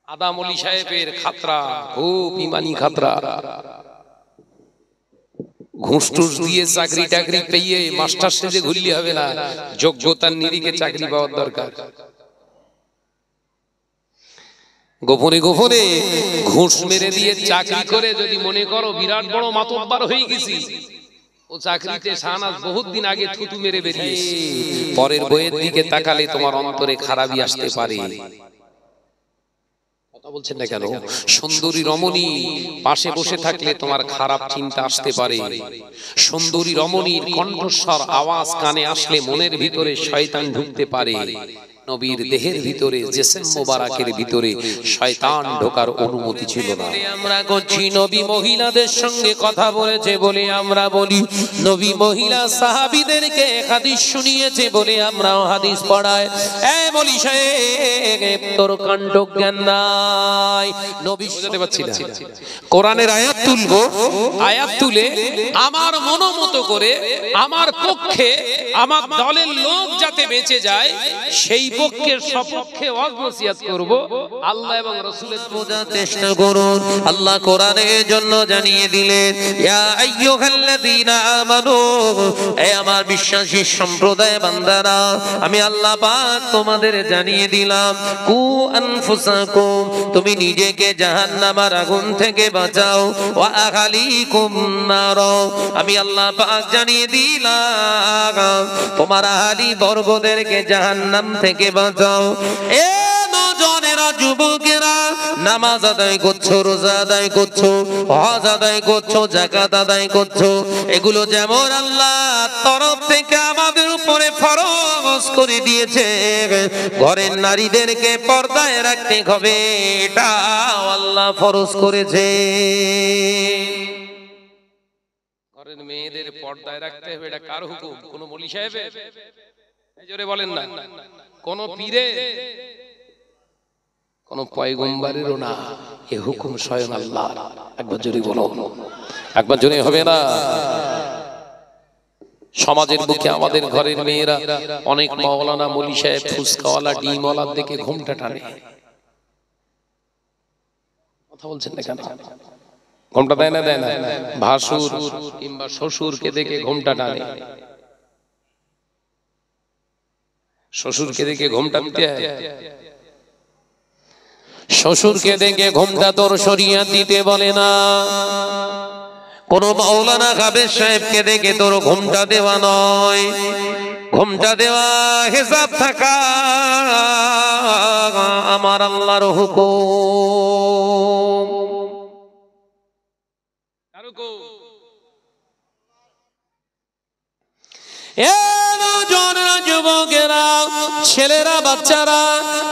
আদাম ওলি সাহেবের খাতরা, খুব ইমানি খাতরা। ঘুষ টুস দিয়ে চাকরি টাকরি পেয়ে মাস্টার সেজে ঘুরলে হবে না, যোগ্যতার নিরিখে চাকরি পাওয়ার দরকার। গোপনে গোপনে ঘুষ মেরে দিয়ে চাকরি করে যদি মনে করো বিরাট বড় মাতব্বার হয়ে গেছি, ও চাকরিতে শাহনাজ বহুত দিন আগে থুতু মেরে বেরিয়েছে। পরের বইয়ের দিকে তাকালে তোমার অন্তরে খারাপই আসতে পারে। কথা বলছেন না কেন? সুন্দরী রমণী পাশে বসে থাকলে তোমার খারাপ চিন্তা আসতে পারে। সুন্দরী রমণীর কণ্ঠস্বর আওয়াজ কানে আসলে মনের ভিতরে শয়তান ঢুকতে পারে। নবীর দেহের ভিতরে জিসম মোবারকের ভিতরে শয়তান ঢোকার অনুমতি ছিল না। আমরা করছি নবী মহিলাদের সঙ্গে কথা বলেছে বলে আমরা বলি, নবী মহিলা সাহাবীদেরকে হাদিস শুনিয়েছে বলে আমরাও হাদিস পড়াই। এই বলি সাহেব তোর কণ্ঠ জ্ঞান নাই, নবী বুঝাতে পারছি না। কোরআনের আয়াত তুলবো, আয়াত তুলে আমার মনোমতো করে আমার পক্ষে আমার দলের লোক যাতে বেঁচে যায় সেই পক্ষের সপক্ষে ওয়াজ নসিহত করব। আল্লাহ এবং রাসূলের বোঝার চেষ্টা করুন। আল্লাহ কোরআনের জন্য জানিয়ে দিলেন, ইয়া আইয়ুহাল্লাযীনা আমানু, হে আমার বিশ্বাসী সম্প্রদায় বান্দারা, আমি আল্লাহ পাক তোমাদের জানিয়ে দিলাম, কু আনফুসাকুম, তুমি নিজেকে জাহান্নামের আগুন থেকে বাঁচাও, ওয়া আহলিকুম নার, আমি আল্লাহ পাক জানিয়ে দিলাম তোমার আহলি বর্গদেরকে জাহান্নাম থেকে বাঁচাও। এ নওজোয়ানেরা, যুবকেরা, নামাজ আদায় করছো, রোজা আদায় করছো, হজ আদায় করছো, যাকাত আদায় করছো, এগুলো যেমন আল্লাহর তরফ থেকে আমাদের উপরে ফরজ করে দিয়েছে, ঘরের নারীদেরকে পর্দায় রাখতে হবে, এটা আল্লাহ ফরজ করেছে। ঘরের মেয়েদের পর্দায় রাখতে হবে, এটা কার হুকুম? কোন মৌলভী সাহেবের? জোরে বলেন না। কোন পীরের, কোন পয়গম্বরেরও না, এ হুকুম স্বয়ং আল্লাহ। একবার জোরে বলো, একবার জোরে হবে না? সমাজের বুকে আমাদের ঘরের মেয়েরা অনেক মাওলানা মৌলভী সাহেব ফুসকাওয়ালা ডিমওয়ালার দিকে ঘুমটা টানে। কথা বলছেন না কেন? ঘুমটা দেয় না, দেয় না? ভাসুর কিংবা শ্বশুরকে দেখে ঘুমটা টানে। শ্বশুরকে দেখে ঘুমটা দিতে হয়, শ্বশুরকে দেখে ঘুমটা তোর শরিয়াত দিতে বলে না। কোন মাওলানা কাবের সাহেবকে দেখে তোর ঘুমটা দেওয়া নয়, ঘুমটা দেওয়া হিসাব থাকা আমার আল্লাহর হুকুম। যুবকেরা, ছেলেরা, বাচ্চারা,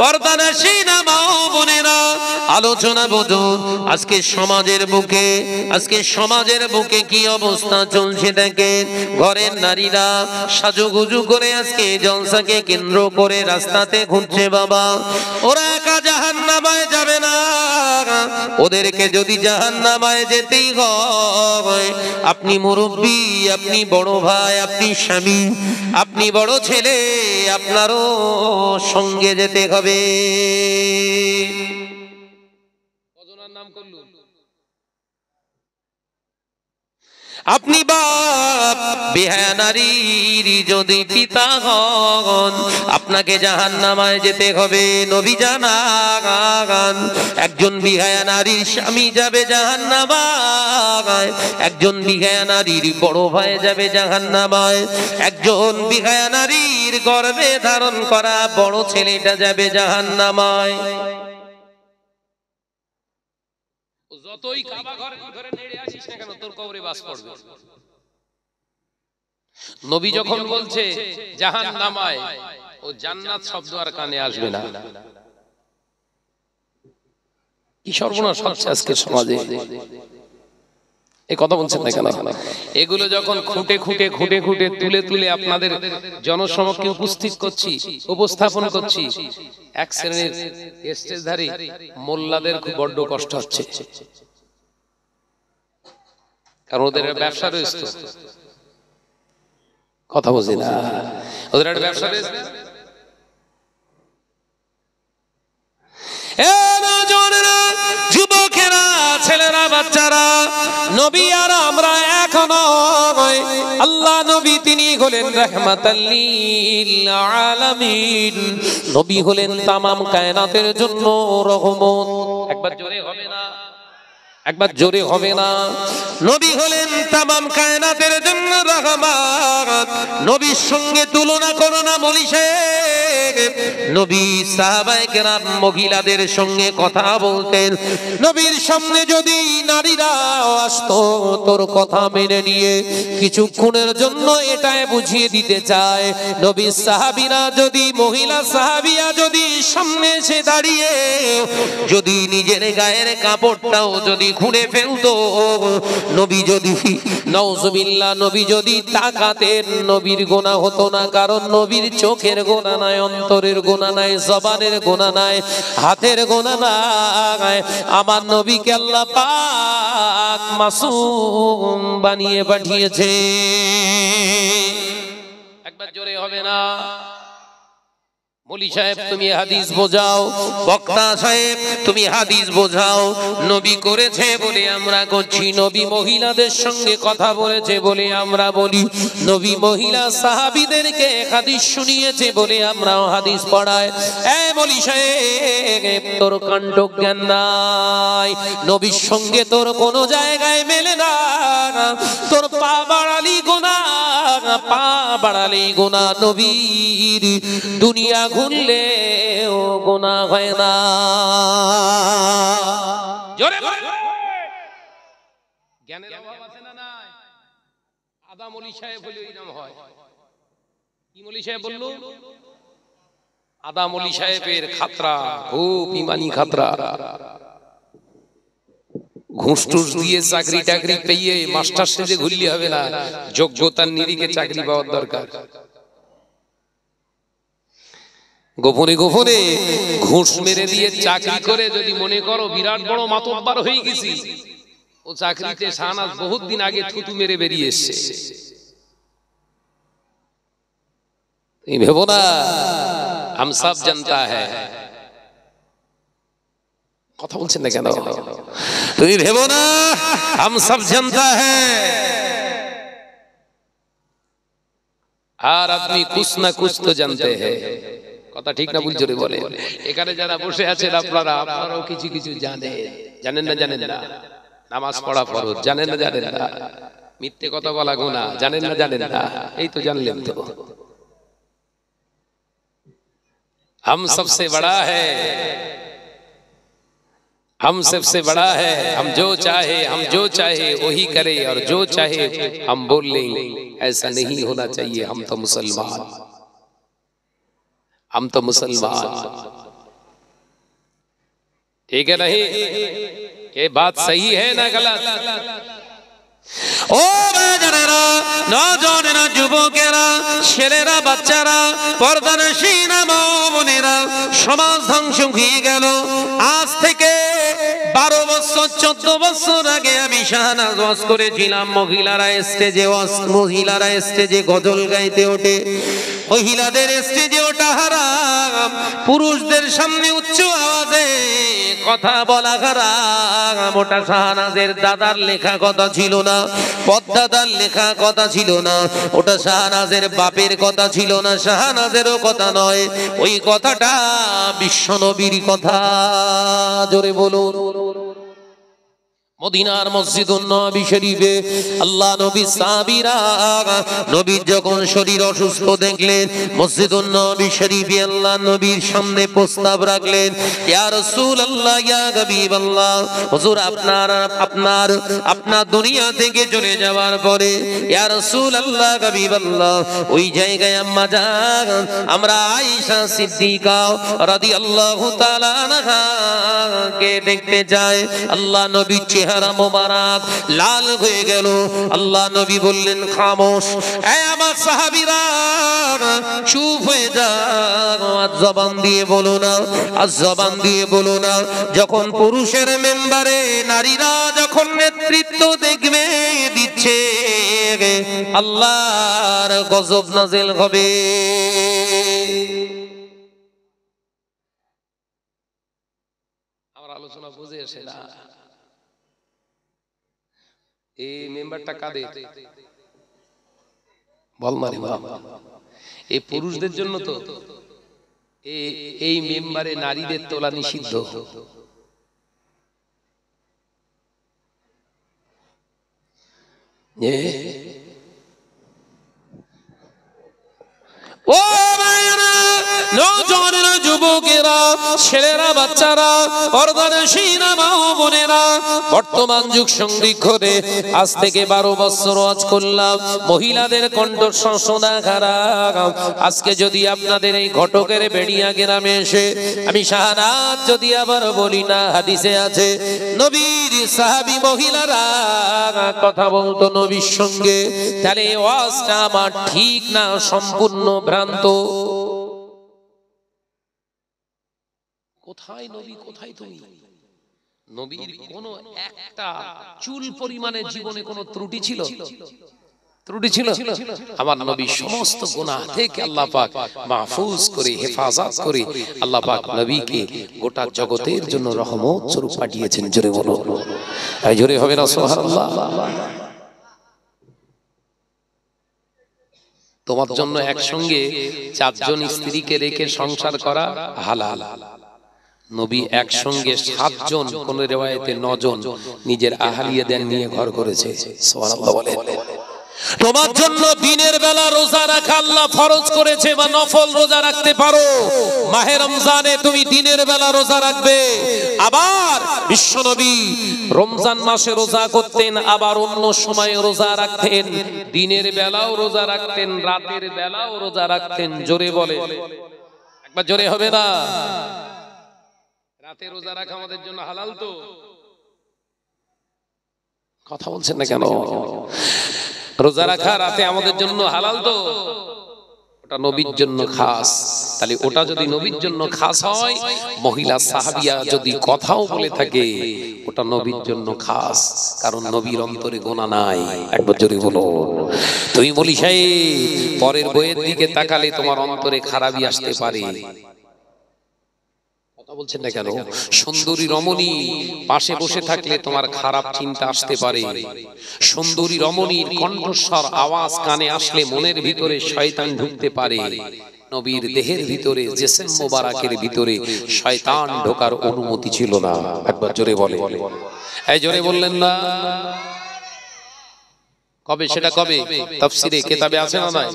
পর্দানশীনা মা ও বোনেরা, আলোচনা বুঝুন। আজকে সমাজের বুকে কি অবস্থা চলছে দেখেন। ঘরের নারীরা সাজুগুজু করে আজকে জলসাকে কেন্দ্র করে রাস্তাতে ঘুরছে। বাবা, ওরা একা জাহান্নামায় যাবে না, ওদেরকে যদি জাহান্নামায় যেতেই হয়, আপনি মুরব্বী, আপনি বড় ভাই, আপনি স্বামী, আপনি বড় ছেলে, আপনারও সঙ্গে যেতে হবে। কজনের নাম করলু? আপনি বাপ, বেহায়া নারীর যদি পিতা হন, আপনাকে জাহান্নামায় যেতে হবে। নবী জানান, একজন বিহায়া নারীর স্বামী যাবে জাহান্নামায়, একজন বিহায়া নারীর বড় ভাই যাবে জাহান্নামায়, একজন বিহায়া নারীর গর্ভে ধারণ করা বড় ছেলেটা যাবে জাহান্নামায়। যতই কাবা ঘরে ঘরে নেড়ে আসিস না কেন, তোর কবরে বাস পড়বে। নবী যখন বলছে জাহান্নামায়, ও জান্নাত শব্দ আর কানে আসবে না। কি সর্বনাশ হচ্ছে আজকের সমাজে, এই কথা বলছেন না কেন? এগুলো যখন খুঁটে খুঁটে খুঁটে খুঁটে তুলে তুলে আপনাদের জনসমক্ষে উপস্থাপন করছি, এক শ্রেণীর স্টেজধারী মোল্লাদের খুব বড্ড কষ্ট হচ্ছে, কারণ ওদের ব্যবসা রয়েছে। কথা বুঝি না, ওদের একটা ব্যবসা রয়েছে। নবী আর আমরা এক নয়। আল্লাহ নবী তিনি হলেন রাহমাতাল লিল আলামিন, নবী হলেন তামাম কায়নাতের জন্য রহমত। একবার জোরে হবে না, একবার জোরে হবে না। নবী হলেন তামাম কায়নাতের জন্য রহমত। নবীর সঙ্গে তুলনা করো না মলি সাহেব। নবী সাহাবায়ে কেরাম মহিলাদের সঙ্গে কথা বলতেন, নবীর সামনে যদি নারীরা আসতো তোর কথা মেনে নিয়ে কিছুক্ষণের জন্য এটাই বুঝিয়ে দিতে চায়, নবী সাহাবীরা যদি মহিলা সাহাবিয়া যদি সামনে এসে দাঁড়িয়ে যদি নিজের গায়ের কাপড়টাও যদি খুলে ফেলতো, নবী যদি নাউজুবিল্লাহ নবী যদি তাকাতেন, নবীর গুনাহ হতো না, কারণ নবীর চোখের গুনাহ নাই, অন্তরের গুনাহ নাই, জবানের গুনাহ নাই, হাতের গুনাহ নাই। আমার নবীকে আল্লাহ পাক মাসুম বানিয়ে পাঠিয়েছে। একবার জোরে হবে না। মৌলী সাহেব তুমি হাদিস বোঝাও, বক্তা সাহেব তুমি হাদিস বোঝাও। নবী করেছে বলে আমরা করছি, নবী মহিলাদের সঙ্গে কথা বলেছে বলে আমরা বলি, নবী মহিলা সাহাবীদেরকে হাদিস শুনিয়েছে বলে আমরাও হাদিস পড়াই। এই মৌলী সাহেব তোর কাণ্ড জ্ঞান নাই, নবীর সঙ্গে তোর কোনো জায়গায় মেলে না। তোর পা বাড়ালি গুনাহ, পা বাড়ালি গুনাহ, নবীর দুনিয়া ঘুরলে ও গুনাহ হয় না। জোরে জ্ঞানের অভাব আছে না নাই? আদা মৌলী সাহেব বলে এই নাম হয়। কি মৌলী সাহেব বললো? আদা মৌলী সাহেবের খাতরা, খুব ইমানি খাতরা। ঘুষ টুস দিয়ে চাকরি টাকরি পেয়ে মাস্টার সেজে ঘুরলে হবে না, যোগ্যতার নিরিখে চাকরি পাওয়ার দরকার। গোপনে গোপনে ঘুষ মেরে দিয়ে চাকরি করে যদি মনে করো বিরাট বড় মাতব্বর হয়ে গেছি, ও চাকরিতে শাহনাজ বহুত দিন আগে থুতু মেরে বেরিয়ে এসছে। তুমি ভেবো না হাম সব জানতা হ্যায়। কথা বলছেন না কেন? তুমি ভেবো না হাম সব জানতা হ্যায়। আর আপনি কুছ না কুছ তো জানতে হ্যায়। কথা ঠিক না ভুল জোরে বলে। এখানে যারা বসে আছেন আপনারা, আপনারাও কিছু কিছু জানেন। জানেন না জানেন না? নামাজ পড়া ফরজ, জানেন না জানেন না? মিথ্যে কথা বলা গুনাহ, জানেন না জানেন না? এই তো জানলেন তো। हम सबसे बड़ा है, हम सबसे बड़ा है, हम जो चाहे वही करे, और जो चाहे हम बोल लें। ऐसा नहीं होना चाहिए। हम तो मुसलमान, हम तो मुसलमान। ठीक है नहीं? ये बात सही है ना गलत? ও বাজারেরা, নজনেরা, যুবকেরা, ছেলেরা, বাচ্চারা, পর্দানশীল মা বোনেরা, সমাজ ধ্বংস হয়ে গেল। আজ থেকে 12 বছর 14 বছর আগে আমি শাহনাজ ওয়াজ করেছিলাম। মহিলারা স্টেজে গজল গাইতে ওঠে, মহিলাদের স্টেজে ওঠা হারাম, পুরুষদের সামনে উচ্চ আওয়াজে কথা বলা হারাম। ওটা শাহনাজের দাদার লেখা কথা ছিল না, পদ্মাদার লেখা কথা ছিল না, ওটা শাহনাজের বাপের কথা ছিল না, শাহনাজেরও কথা নয়। ওই কথাটা বিশ্বনবীর কথা। জোরে বলুন। মদিনার মসজিদুন নবী শরীফে আল্লাহ নবী সাহাবীরা নবীর যখন শরীর অসুস্থ দেখলেন, মসজিদুন নবী শরীফে আল্লাহ নবীর সামনে প্রস্তাব রাখলেন, ইয়া রাসূলুল্লাহ, ইয়া হাবিবাল্লাহ, হুজুর আপনার দুনিয়া থেকে চলে যাওয়ার পরে ইয়া রাসূলুল্লাহ, হাবিবাল্লাহ, ওই জায়গায় আম্মা জান আমরা আয়েশা সিদ্দিকা রাদিয়াল্লাহু তাআলা আনহা কে দেখতে যাই। আল্লাহ নবী চেহারা মোবারক লাল হয়ে গেল। আল্লাহ নবী বললেন, খামোশ, এই আমার সাহাবীরা চুপ হয়ে যাও, আজ জবান দিয়ে বলো না, আজ জবান দিয়ে বলো না। যখন পুরুষের মেম্বারে নারীরা যখন নেতৃত্ব দেখবে দিচ্ছে, আল্লাহর গজব নাযিল হবে। আমার আলোচনা বুঝে আসে না? এই মেম্বারটা কাদের বল মারি বাপ, এই পুরুষদের জন্য তো। এই মেম্বারে নারীদের তোলা নিষিদ্ধ। ও মায়েরা, নওজওয়ানেরা, যুবকেরা, ছেলেরা, বাচ্চারা, পর্দানশীনা মা ও বোনেরা, বর্তমান যুগ সংরক্ষণে আজ থেকে 12 বছর ওয়াজ করলাম, মহিলাদের কণ্ঠস্বর শোনা খারাপ। আজকে যদি আপনাদের এই ঘটকের বেড়িয়া গ্রামে এসে আমি শাহাদাত যদি আবার বলি না, হাদিসে আছে নবীর সাহাবী মহিলারা কথা বলতো নবীর সঙ্গে, তাহলে এই ওয়াজটা আমার ঠিক না, সম্পূর্ণ ভ্রান্ত। কোথায় নবী, কোথায় তুমি? নবীর কোন একটা চুল পরিমাণে জীবনে কোন ত্রুটি ছিল? ত্রুটি ছিল? আমার নবী সমস্ত গুনাহ থেকে আল্লাহ পাক মাহফুজ করে, হেফাজত করে আল্লাহ পাক নবীকে গোটা জগতের জন্য রহমত স্বরূপ পাঠিয়েছেন। জোরে বলো, আর জোরে হবে না সুবহানাল্লাহ। তোমার জন্য একসঙ্গে 4 জন স্ত্রীকে রেখে সংসার করা হালাল। নবী একসঙ্গে 7 জন, কোন রিওয়ায়াতে 9 জন নিজের আহলিয়াদের নিয়ে ঘর করেছে। সুবহানাল্লাহ বলে। তোমার জন্য দিনের বেলা রোজা রাখা আল্লাহ ফরজ করেছে, বা নফল রোজা রাখতে পারো। মাহে রমজানে তুমি দিনের বেলা রোজা রাখবে। আবার বিশ্বনবী রমজান মাসে রোজা করতেন, আবার অন্য সময় রোজা রাখতেন। দিনের বেলাও রোজা রাখতেন, রাতের বেলাও রোজা রাখতেন। জোরে বলে, একবার জোরে হবে না? রাতে রোজা রাখা আমাদের জন্য হালাল তো? কথা বলছেন না কেন? রোজা রাখা রাতে আমাদের জন্য হালাল তো? ওটা নবীর জন্য খাস। তাহলে ওটা যদি নবীর জন্য খাস হয়, মহিলা সাহাবিয়া যদি কথাও বলে থাকে, ওটা নবীর জন্য খাস, কারণ নবীর অন্তরে গোনা নাই। একবার জোরে বলো। তুমি বলি সাহেব, পরের বইয়ের দিকে তাকালে তোমার অন্তরে খারাপই আসতে পারে। বলছেন না কেন? সুন্দরী রমণী পাশে বসে থাকলে তোমার খারাপ চিন্তা আসতে পারে। সুন্দরী রমণীর কণ্ঠস্বর আওয়াজ কানে আসলে মনের ভিতরে শয়তান ঢুকতে পারে। নবীর দেহের ভিতরে, জিসম মোবারকের ভিতরে শয়তান ঢোকার অনুমতি ছিল না। একবার জোরে বলে, এই জোরে বললেন না? কবে সেটা কবে? তাফসীরে কিতাবে আছে না নাই?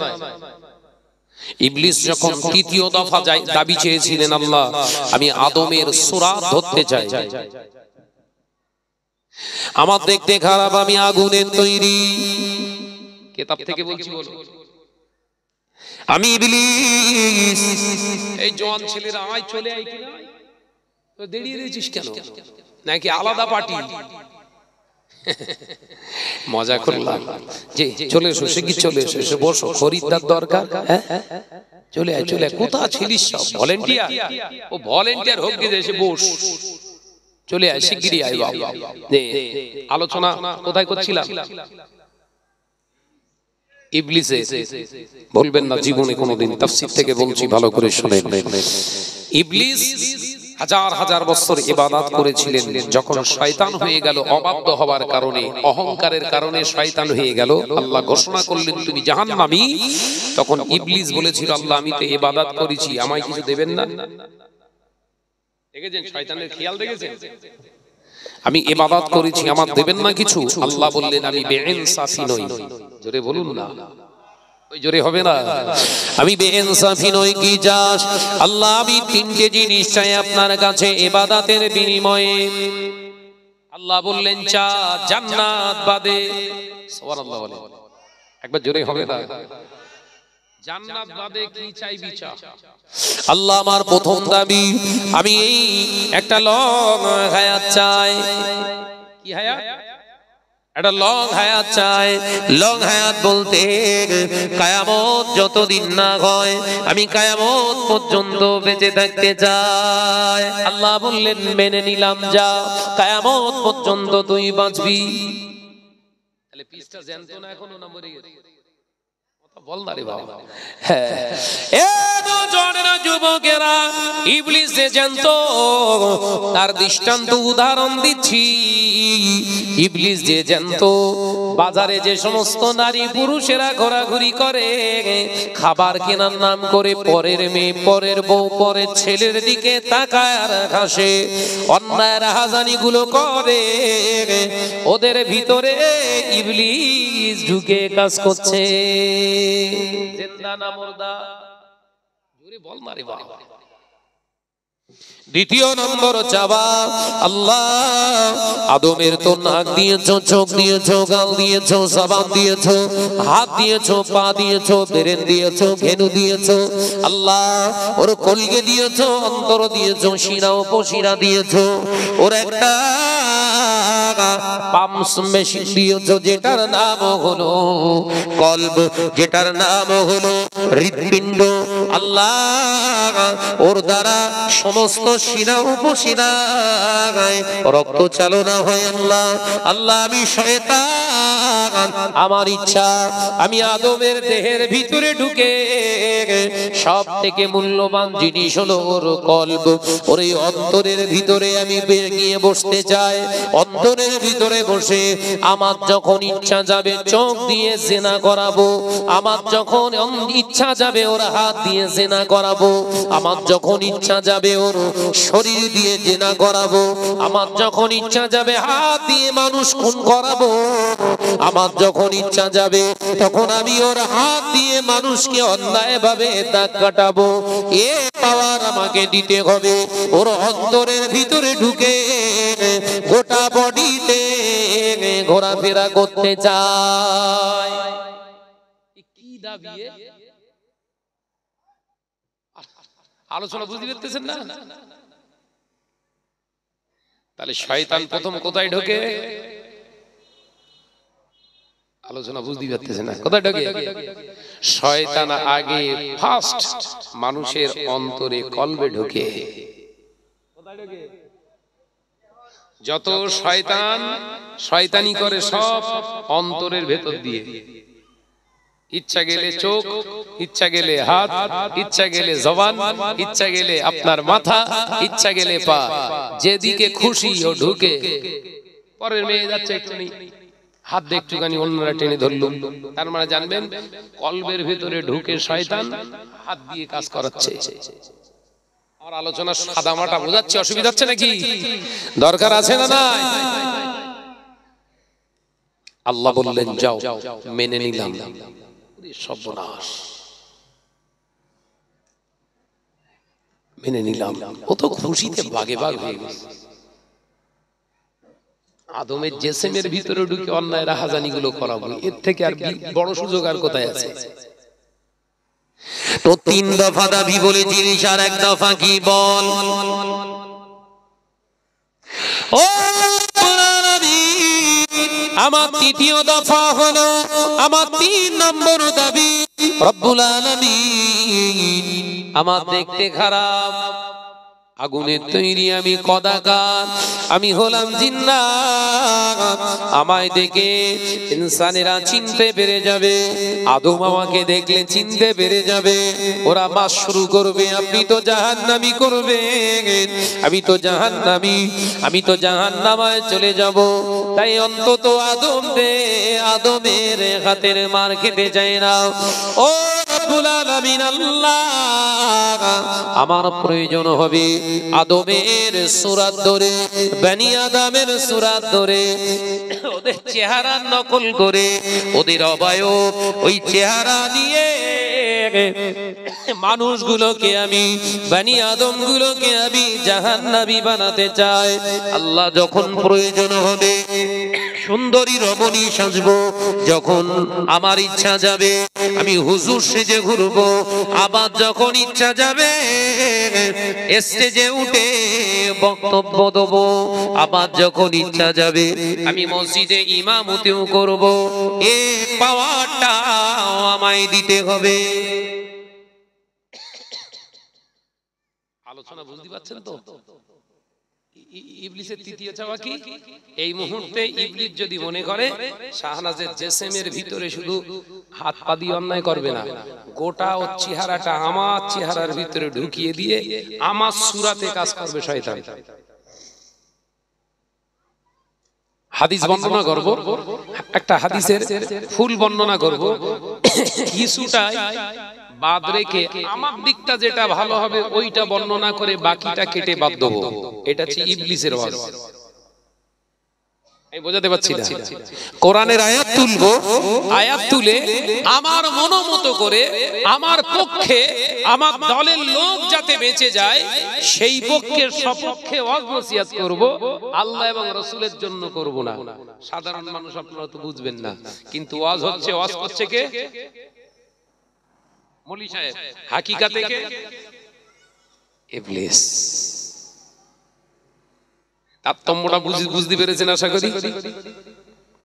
ইবলিস যখন 3য় দফা দাবি চেয়েছিলেন, আল্লাহ আমি আদমের সূরাত ধরতে চাই, আমার দেখতে খারাপ, আমি আগুনের তৈরি। কিতাব থেকে বলছি, বলো। আমি ইবলিস। এই জওয়ান ছেলেরা আয়, চলে আয়, কি না তো দেরিয়ে রয়েছিস কেন? নাকি আলাদা পার্টি? মজা করলাম যে চলে এসো, শিগগির চলে এসো, এসে বসো, খরিদ্দার দরকার। হ্যাঁ, চলে আয়, চলে আয়। কোথা ছিলিস? সব ভলেন্টিয়ার। ও ভলেন্টিয়ার হোক, গিয়ে এসে বস, চলে আয়, শিগগিরই আয় বাবা। আলোচনা কোথায় করছিলাম? ইবলিসে। বলবেন না জীবনে কোনোদিন, তাফসীর থেকে বলছি, ভালো করে শুনেন। ইবলিস হাজার হাজার বছর ইবাদত করেছিলেন। যখন শয়তান হয়ে গেল, অবাধ্য হওয়ার কারণে, অহংকারের কারণে শয়তান হয়ে গেল, আল্লাহ ঘোষণা করলেন তুমি জাহান্নামী। তখন ইবলিস বলেছিল, আল্লাহ আমি তো ইবাদত করেছি, আমায় কিছু দেবেন না? দেখেছেন শয়তানের খেয়াল? দেখেছেন? আমি ইবাদত করেছি, আমার দেবেন না কিছু? আল্লাহ বললেন আমি বেইনসাফি নই। জোরে বলুন না, ওই জোরে হবে না? আমি বেইনসাফি নই। কি চাস? আল্লাহ আমি 3টে জিনিস চাই আপনার কাছে ইবাদতের বিনিময়ে। আল্লাহ বললেন চা, জান্নাত বাদে। সুবহানাল্লাহ বলে, একবার জোরে হবে না? জান্নাত বাদে কি চাইবি? চা। আল্লাহ আমার প্রথম দাবি, আমি এই একটা লং হায়াত চাই। কি হায়াত? একটা লং হায়াত চাই। লং হায়াত বলতে কিয়ামত যতদিন না হয়, আমি কিয়ামত পর্যন্ত বেঁচে থাকতে চাই। আল্লাহ বললেন মেনে নিলাম, যা, কিয়ামত পর্যন্ত তুই বাঁচবি। তাহলে পিসটা জ্যান্ত না এখনো, না মরে গেছে? কথা বল না রে বাবা। হ্যাঁ, এ দুজনেরা যুবকেরা ইবলিস যে জানতো, তার দৃষ্টান্ত উদাহরণ দিচ্ছি। ইবলিস যে জানতো বাজারে যে সমস্ত নারী পুরুষেরা ঘোরাঘুরি করে, খাবার কেনার নাম করে পরের মেয়ে, পরের বউ, পরের ছেলের দিকে তাকায় আর হাসে, অন্যায় রাহাজানি গুলো করে, ওদের ভিতরে ইবলিস ঢুকে কাজ করছে। জিন্দা না মুর্দা? জোরে বল না রে বাবা। দ্বিতীয় নম্বর চাবা, আল্লাহ আদমের তো নাক দিয়েছো, চোখ দিয়েছো, গাল দিয়েছো, জবান দিয়েছো, হাত দিয়েছো, পা দিয়েছো, ব্রেন দিয়েছো, ঘেনু দিয়েছো, আল্লাহ ওর কলগে দিয়েছো, অন্তর দিয়েছো, শিরা উপশিরা দিয়েছো, ওর একটা পাম্পস মেশিন দিয়েছো যেটার নাম হলো কলব, যেটার নাম হলো হৃৎপিণ্ড। আল্লাহ ওর দ্বারা সমস্ত শিরা উপশিরা রক্ত চালনা হয়। আল্লাহ আল্লাহ আমি শয়তান, আমার ইচ্ছা আমি আদমের দেহের ভিতরে ঢুকে সব থেকে মূল্যবান জিনিস হলো ওর কলব, ওর এই অন্তরের ভিতরে আমি গিয়ে বসতে চাই। অন্তরের ভিতরে বসে আমার যখন ইচ্ছা যাবে চোখ দিয়ে জিনা করাবো, আমার যখন ইচ্ছা যাবে ওর হাত দিয়ে জিনা করাবো, আমার যখন ইচ্ছা যাবে ওর শরীর দিয়ে জিনা করাবো, আমার যখন ইচ্ছা যাবে হাত দিয়ে মানুষ খুন করাবো, আমার যখন ইচ্ছা যাবে তখন আমি ওর হাত দিয়ে মানুষকে অন্যায় ভাবে দাগ কাটাবো। এ পাওয়ার আমাকে দিতে হবে। ওর অন্তরের ভিতরে ঢুকে গোটা বডিতে ঘোরাফেরা করতে চায়। কি দাবি? আলোচনা বুঝতে পারতেছেন না? তাহলে শয়তান প্রথম কোথায় ঢোকে? আলোচনা বুঝতে পারতেছেন না? কোথায় ঢোকে? শয়তান আগে ফার্স্ট মানুষের অন্তরে কলবে ঢোকে। কোথায় ঢোকে? যত শয়তান শয়তানি করে সব অন্তরের ভেতর দিয়ে। ইচ্ছা গেলে চোখ, ইচ্ছা গেলে হাত, ইচ্ছা গেলে জবান, ইচ্ছা গেলে আপনার মাথা, ইচ্ছা গেলে পা, যেদিকে খুশি ও ঢুকে। পরের মেয়ে যাচ্ছে একটুখানি হাত দিয়ে একটুখানি অন্যরা টেনে ধরল, তার মানে জানবেন কলবের ভিতরে ঢুকে শয়তান হাত দিয়ে কাজ করাচ্ছে। আমার আলোচনা সাদা মাটা বোঝাচ্ছে, অসুবিধা হচ্ছে নাকি? দরকার আছে না নাই? আল্লাহ বললেন যাও, মেনে নিলাম। সর্বনাশ, মেনে নিলাম। ও তো খুশিতে বাগে বাগ হয়ে গেছে। আদমের জেসেমের ভিতরে ঢুকে অন্যায় রাহাজানি গুলো করাবো, এর থেকে আর বড় সুযোগ আর কোথায় আছে? তো 3 দফা দাবি বলে জিনিস, আর 1 দফা কি বল? ও আমার 3য় দফা হলো, আমার 3 নম্বর দাবি, রব্বুল আলামিন আমার দেখতে খারাপ, আগুনের তৈরি আমি কদাকার, আমি হলাম জিন্নাত, আমায় দেখে ইনসানেরা চিনতে পেরে যাবে, আদম আমাকে দেখলে চিনতে পেরে যাবে, ওরা বাস শুরু করবে, আপনি তো জাহান্নামী করবে, আমি তো জাহান্নামী, আমি তো জাহান্নামায় চলে যাব। তাই অন্তত আদমের হাতের মার খেতে চাই না। ও রব্বুল আলামিন আল্লাহ, আমার প্রয়োজন হবে আদমের সূরাত ধরে, বনি আদমের সূরাত ধরে, ওদের চেহারা নকল করে, ওদের অবয়ব ওই চেহারা নিয়ে মানুষগুলোকে আমি, বনি আদম গুলোকে আমি জাহান্নামী বানাতে চাই। আল্লাহ যখন প্রয়োজন হবে সুন্দরী রমণী সাজবো, যখন আমার ইচ্ছা যাবে আমি হুজুর সেজে ঘুরবো, আবার যখন ইচ্ছা যাবে স্টেজে উঠে বক্তব্য দেবো, আবার যখন ইচ্ছা যাবে আমি মসজিদে ইমামতিও করব। এ পাওয়ারটা আমায় দিতে হবে। আলোচনা বুঝতে পারছেন তো? ইবলিসের তৃতীয় চাওয়া কি? এই মুহূর্তে ইবলিস যদি মনে করে শাহনাজের জেসেমের ভিতরে শুধু হাত পা দিয়ে অন্যায় করবে না, গোটা ও চেহারাটা আমার চেহারার ভিতরে ঢুকিয়ে দিয়ে আমার সূরাতে কাজ করবে শয়তান। হাদিস বর্ণনা করব, একটা হাদিসের ফুল বর্ণনা করব, কিছুটা বাদ রেখে আমার দিকটা যেটা ভালো হবে ওইটা বর্ণনা করে বাকিটা কেটে বাদ দেব। এটা হচ্ছে ইবলিসের ওয়াজ। আমি বোঝাতে পারছি না? কোরআনের আয়াত তুলবো, আয়াত তুলে আমার মনোমতো করে আমার পক্ষে আমার দলের লোক যাতে বেঁচে যায় সেই পক্ষের সপক্ষে ওয়াজ নসিহত করব, আল্লাহ এবং রাসূলের জন্য করব না। সাধারণ মানুষ আপনারা তো বুঝবেন না, কিন্তু ওয়াজ হচ্ছে, ওয়াজ করছে কে? মৌলী সাহেব। হাকিকাতে কে? ইবলিস। তারতম্যটা বুঝতে পেরেছেন আশা করি।